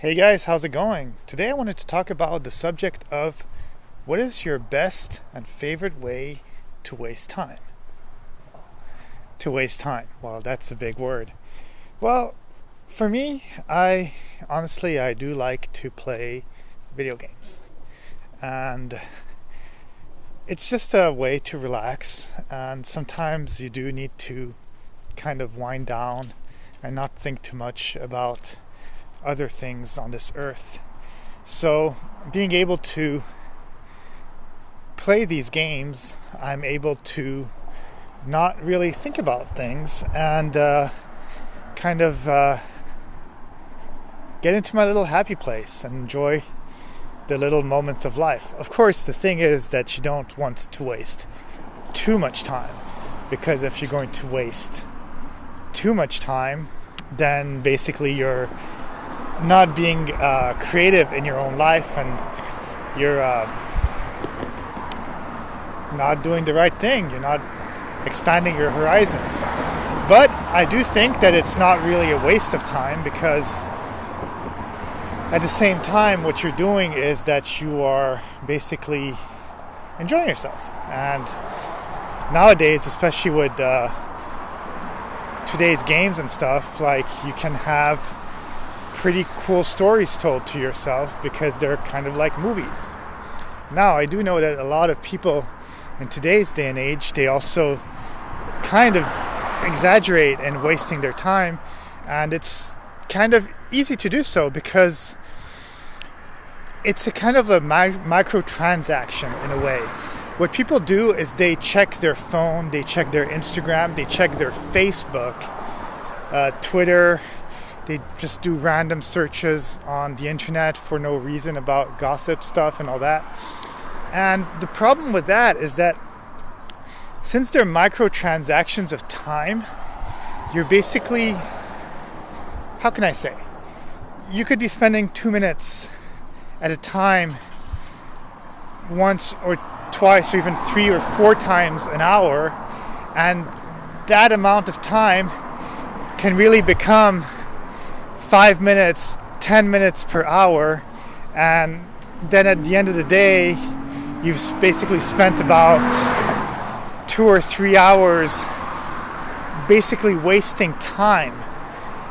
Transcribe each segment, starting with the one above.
Hey guys, how's it going? Today I wanted to talk about the subject of what is your best and favorite way to waste time? To waste time. Well, that's a big word. Well, for me, I do like to play video games. And it's just a way to relax, and sometimes you do need to kind of wind down and not think too much about other things on this earth. So being able to play these games, I'm able to not really think about things and get into my little happy place and enjoy the little moments of life. Of course, the thing is that you don't want to waste too much time, because if you're going to waste too much time, then basically you're not being creative in your own life, and you're not doing the right thing. You're not expanding your horizons. But I do think that it's not really a waste of time, because at the same time what you're doing is that you are basically enjoying yourself. And nowadays, especially with today's games and stuff, like, you can have pretty cool stories told to yourself because they're kind of like movies. Now, I do know that a lot of people in today's day and age, they also kind of exaggerate in wasting their time, and it's kind of easy to do so because it's a kind of a microtransaction in a way. What people do is they check their phone, they check their Instagram, they check their Facebook, Twitter. They just do random searches on the internet for no reason about gossip stuff and all that. And the problem with that is that since they're microtransactions of time, you're basically, how can I say? You could be spending 2 minutes at a time once or twice or even 3 or 4 times an hour, and that amount of time can really become 5 minutes, 10 minutes per hour, and then at the end of the day, you've basically spent about 2 or 3 hours basically wasting time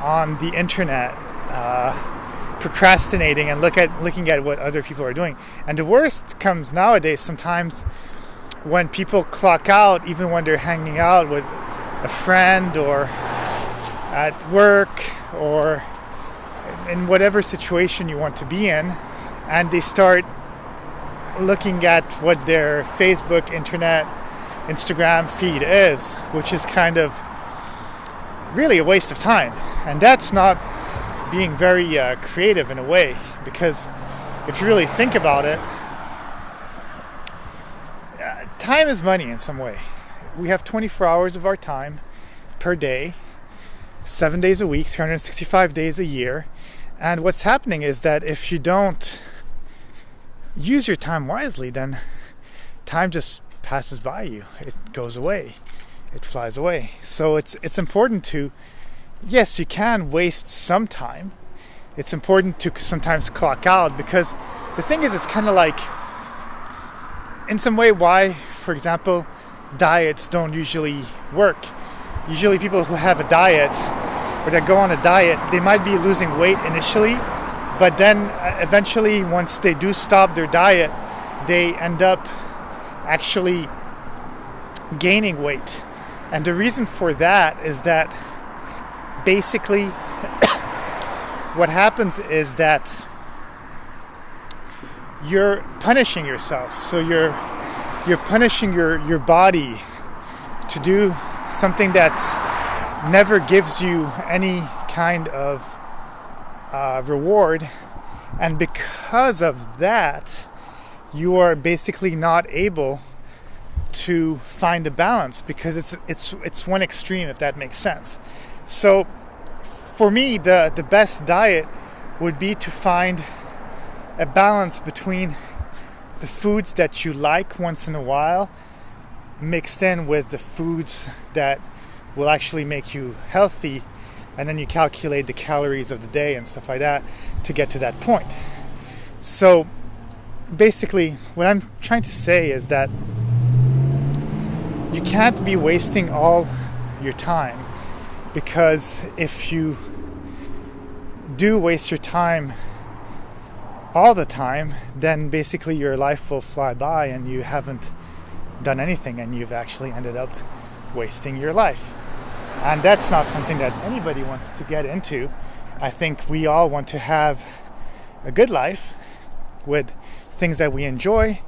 on the internet, procrastinating and looking at what other people are doing. And the worst comes nowadays sometimes when people clock out, even when they're hanging out with a friend or at work or in whatever situation you want to be in, and they start looking at what their Facebook, internet, Instagram feed is, which is kind of really a waste of time. And that's not being very creative in a way, because if you really think about it, time is money in some way. We have 24 hours of our time per day, 7 days a week, 365 days a year. And what's happening is that if you don't use your time wisely, then time just passes by you. It goes away. It flies away. So it's important to, yes, you can waste some time. It's important to sometimes clock out, because the thing is, it's kind of like, in some way, why, for example, diets don't usually work. Usually people who have a diet or that go on a diet, they might be losing weight initially, but then eventually, once they do stop their diet, they end up actually gaining weight. And the reason for that is that basically what happens is that you're punishing yourself. So you're punishing your body to do something that never gives you any kind of reward, and because of that, you are basically not able to find a balance, because it's one extreme, if that makes sense. So for me, the best diet would be to find a balance between the foods that you like once in a while, mixed in with the foods that will actually make you healthy and then you calculate the calories of the day and stuff like that to get to that point. So basically what I'm trying to say is that you can't be wasting all your time, because if you do waste your time all the time, then basically your life will fly by and you haven't done anything, and you've actually ended up wasting your life. And that's not something that anybody wants to get into. I think we all want to have a good life with things that we enjoy,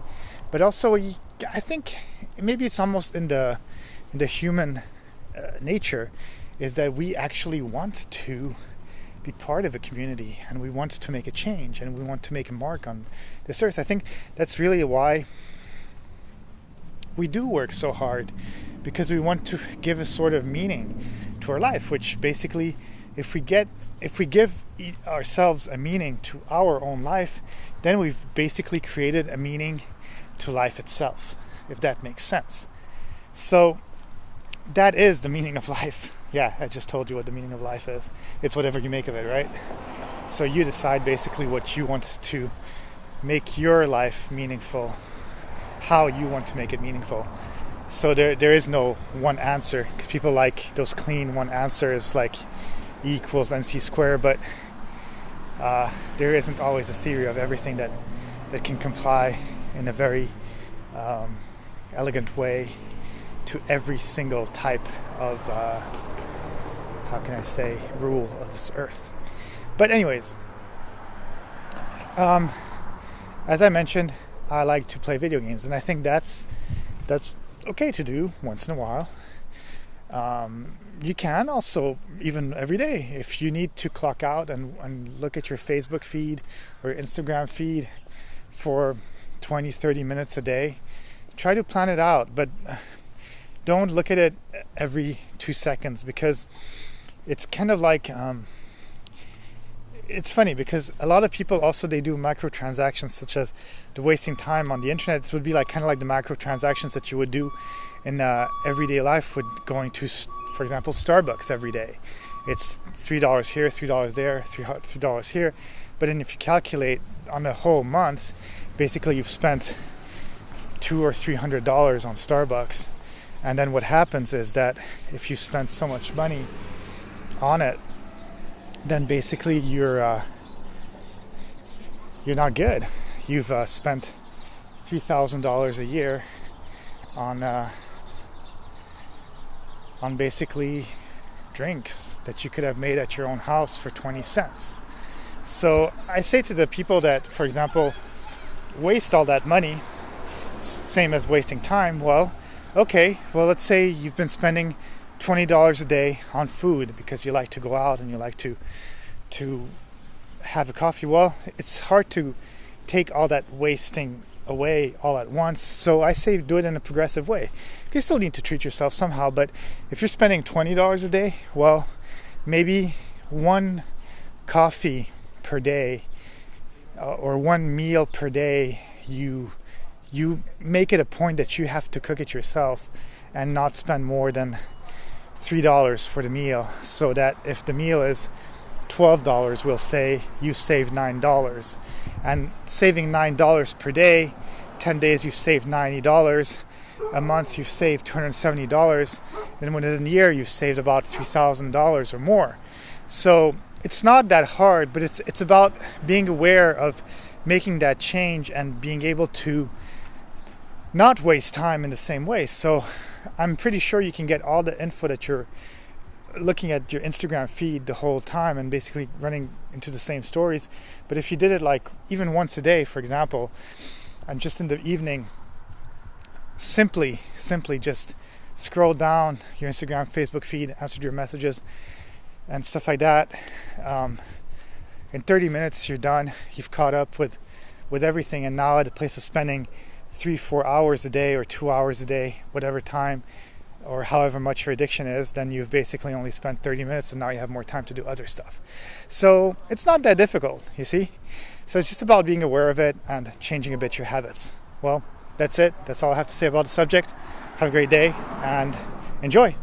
but also I think maybe it's almost in the human nature is that we actually want to be part of a community, and we want to make a change, and we want to make a mark on this earth. I think that's really why we do work so hard, because we want to give a sort of meaning to our life, which basically if we give ourselves a meaning to our own life, then we've basically created a meaning to life itself, if that makes sense. So that is the meaning of life. Yeah, I just told you what the meaning of life is. It's whatever you make of it, right? So you decide basically what you want to make your life meaningful, how you want to make it meaningful. So there is no one answer, because people like those clean one answers like E equals MC squared, but there isn't always a theory of everything that can comply in a very elegant way to every single type of rule of this earth. But anyways, as I mentioned, I like to play video games, and I think that's okay to do once in a while. You can also, even every day, if you need to clock out and look at your Facebook feed or Instagram feed for 20-30 minutes a day, try to plan it out, but don't look at it every 2 seconds, because it's kind of like it's funny, because a lot of people also, they do microtransactions, such as the wasting time on the internet. This would be like kind of like the microtransactions that you would do in everyday life with going to, for example, Starbucks every day. It's $3 here, $3 there, $3 here. But then if you calculate on a whole month, basically you've spent $200 or $300 on Starbucks. And then what happens is that if you spend so much money on it, then basically you're not good. You've spent $3,000 a year on basically drinks that you could have made at your own house for 20 cents. So I say to the people that, for example, waste all that money, same as wasting time, well, let's say you've been spending $20 a day on food because you like to go out and you like to have a coffee. Well, it's hard to take all that wasting away all at once. So I say do it in a progressive way. You still need to treat yourself somehow, but if you're spending $20 a day, well, maybe one coffee per day or one meal per day, you make it a point that you have to cook it yourself and not spend more than $3 for the meal, so that if the meal is $12, we'll say you saved $9. And saving $9 per day, 10 days you've saved $90. A month you've saved $270. Then within a year you've saved about $3,000 or more. So it's not that hard, but it's about being aware of making that change and being able to not waste time in the same way. So I'm pretty sure you can get all the info that you're looking at your Instagram feed the whole time and basically running into the same stories. But if you did it like even once a day, for example, and just in the evening, simply just scroll down your Instagram, Facebook feed, answer your messages and stuff like that. In 30 minutes you're done. You've caught up with everything, and now at a place of spending 3-4 hours a day or 2 hours a day, whatever time or however much your addiction is, then you've basically only spent 30 minutes and now you have more time to do other stuff. So it's not that difficult, you see? So it's just about being aware of it and changing a bit your habits. Well, that's it. That's all I have to say about the subject. Have a great day and enjoy.